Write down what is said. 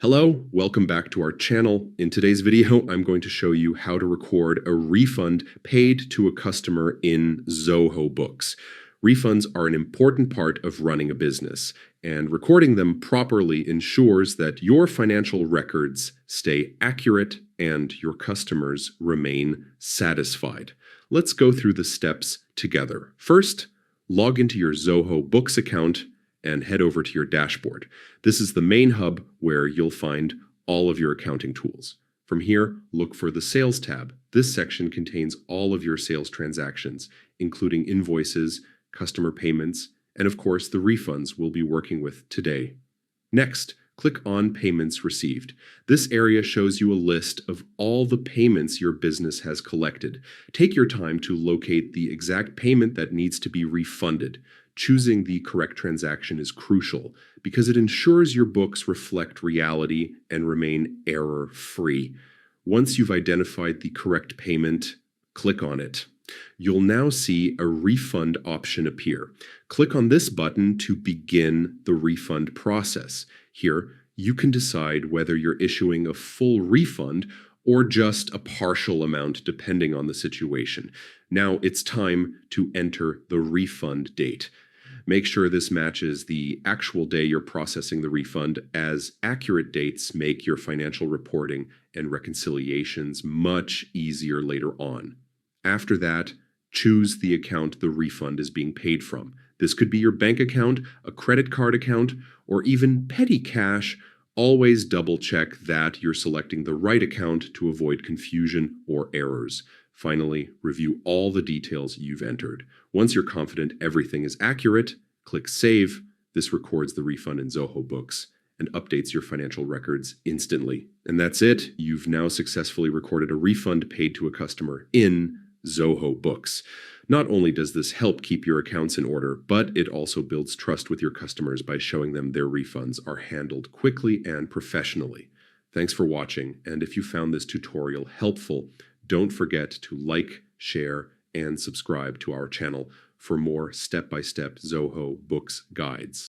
Hello, welcome back to our channel. In today's video, I'm going to show you how to record a refund paid to a customer in Zoho Books. Refunds are an important part of running a business, and recording them properly ensures that your financial records stay accurate and your customers remain satisfied. Let's go through the steps together. First, log into your Zoho Books account and head over to your dashboard. This is the main hub where you'll find all of your accounting tools. From here, look for the Sales tab. This section contains all of your sales transactions, including invoices, customer payments, and of course the refunds we'll be working with today. Next, click on Payments Received. This area shows you a list of all the payments your business has collected. Take your time to locate the exact payment that needs to be refunded. Choosing the correct transaction is crucial because it ensures your books reflect reality and remain error-free. Once you've identified the correct payment, click on it. You'll now see a refund option appear. Click on this button to begin the refund process. Here, you can decide whether you're issuing a full refund or just a partial amount depending on the situation. Now it's time to enter the refund date. Make sure this matches the actual day you're processing the refund, as accurate dates make your financial reporting and reconciliations much easier later on. After that, choose the account the refund is being paid from. This could be your bank account, a credit card account, or even petty cash. Always double-check that you're selecting the right account to avoid confusion or errors. Finally, review all the details you've entered. Once you're confident everything is accurate, click Save. This records the refund in Zoho Books and updates your financial records instantly. And that's it. You've now successfully recorded a refund paid to a customer in Zoho Books. Not only does this help keep your accounts in order, but it also builds trust with your customers by showing them their refunds are handled quickly and professionally. Thanks for watching, and if you found this tutorial helpful, don't forget to like, share, and subscribe to our channel for more step-by-step Zoho Books guides.